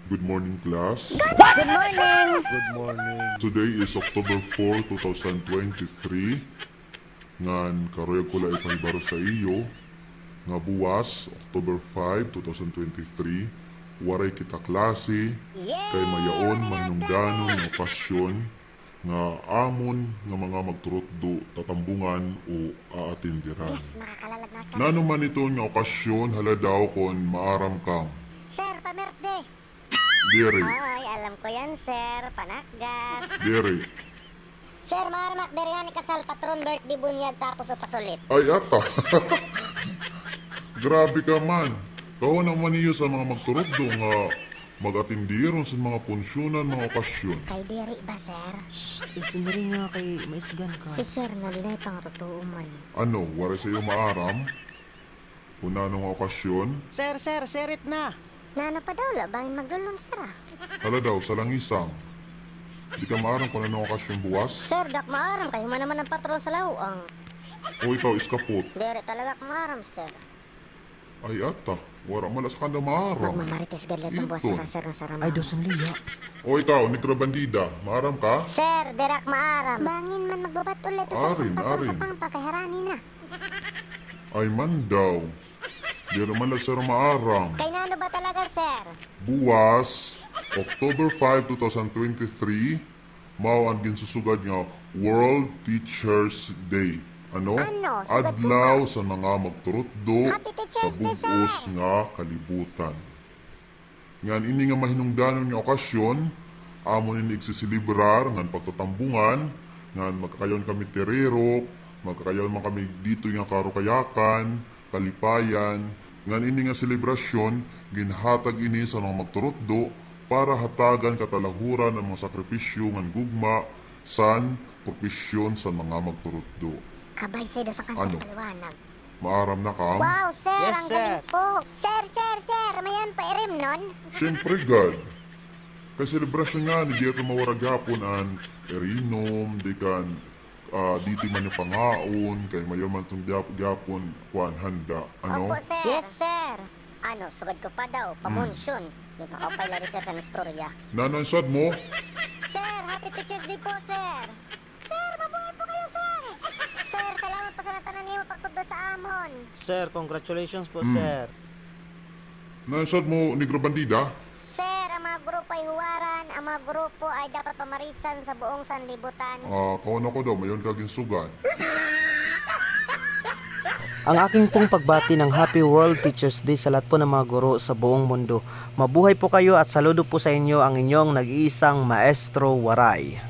Good morning, class. Good morning! Good morning. Today is October 4, 2023. Ngan karoy ko lang ipahibaro sa iyo nga buwas, October 5, 2023. Waray kita klase kay mayaon manungganon nga okasyon nga amon nga mga magturutdo tatambungan o aatindiran. Yes, makakalalag na ka. Nano man ito nga okasyon hala daw kon maaram kang Sir, pamerte. diri, Ay, alam ko yan, sir. Panakgas. diri. Sir, maaramak diri yan ikasal patron birthday bunyag tapos upasulit. Ay ata. Grabe ka man. Kawa naman niyo sa mga magturugdo nga mag-atindiron sa mga punsyonan, mga okasyon. Kay diri ba, sir? Isiniri nga kay maisgan ka. Si sir, nalinay pang totoo man. Ano, wala sa iyo maaram? Una nung okasyon, Sir, serit na. Nano pa daw, labangin maglulong, sir, ah. hala daw sa langisang. Di ka maaram kung anong okasyon buwas? Sir, dak maaram. Kayo man naman ang patron sa lawang. O ikaw iskapot? Diri talaga maaram, sir. Ay ata, wala malas ka na maaram. Magmamarites gadla itong buwas, Ito. sir, sa Ay, dosan liya. O ikaw, nikrobandida, maaram ka? Sir, dirak maaram. Bangin man magbabat ulit sa Arin, isang patron sa arin. pangpakaharani na. Ay man daw. Di naman lang sir maaram. Kay nano ba talaga, sir? Buwas, October 5, 2023, mao ang ginsusugad nga World Teachers Day. Ano? Ano? Sugad po Adlaw sa mga magturutdo Happy sa Teachers Day, sir! bugos nga kalibutan. Ngan ini nga mahinungdanon nga okasyon, amon ini igsisilibrar ngan pagtatambungan, ngan magkakayon kami terero, magkakayon man kami dito nga karukayakan, kalipayan, ngan ini nga selebrasyon ginhatag ini sa mga magturutdo para hatagan katalahuran ang mga sakripisyo ngan gugma san propesyon sa mga magturutdo. Kabay sa'yo sa kansa Ano? paliwanag. Maaram na ka? Wow, sir, Yes, ang sir. galing po. Sir, mayan pa irim nun. Siyempre, God. Kay selebrasyon nga, ni Dieto mawaragapon an erinom, di kan dito man yung pangaon, kay mayaman itong gapon, kuan handa. Ano? Opo, sir. Yes, sir. Ano, sugad ko pa daw, pamunsyon. Di pa ka pala rin, sir, sa istorya. Nanansad mo? Sir, happy Teachers Day po, sir. Sir, mabuhay po kayo, sir. Sir, salamat po sa natanan niyo pagtudlo sa amon. Sir, congratulations po, Hmm. sir. Nanansad mo, Negro Bandida? Sir, ang mga grupo ay huwaran, ang mga grupo ay dapat pamarisan sa buong sanlibutan. Kawan ako daw, mayon kaging sugad. Ang aking pong pagbati ng Happy World Teachers Day sa lahat po ng mga guro sa buong mundo. Mabuhay po kayo at saludo po sa inyo ang inyong nag-iisang Maestro Waray.